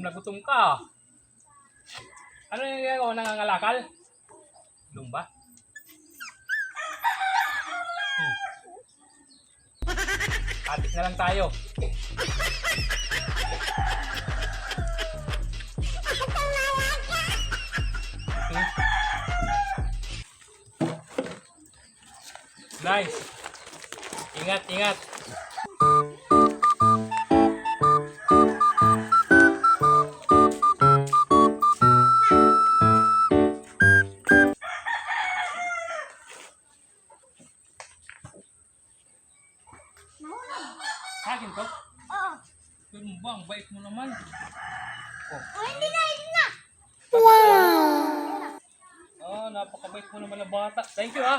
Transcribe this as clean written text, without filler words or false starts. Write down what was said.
Gutom na gutom ka. Ano yung ginagawa? Nangangalakal? Lumba? Atik na lang tayo. Nice. Ingat, ingat. Akin to? Oo. Pero ba, ang bait mo naman. Oh. Oh, hindi na. Napakabait mo naman na bata. Thank you, ah.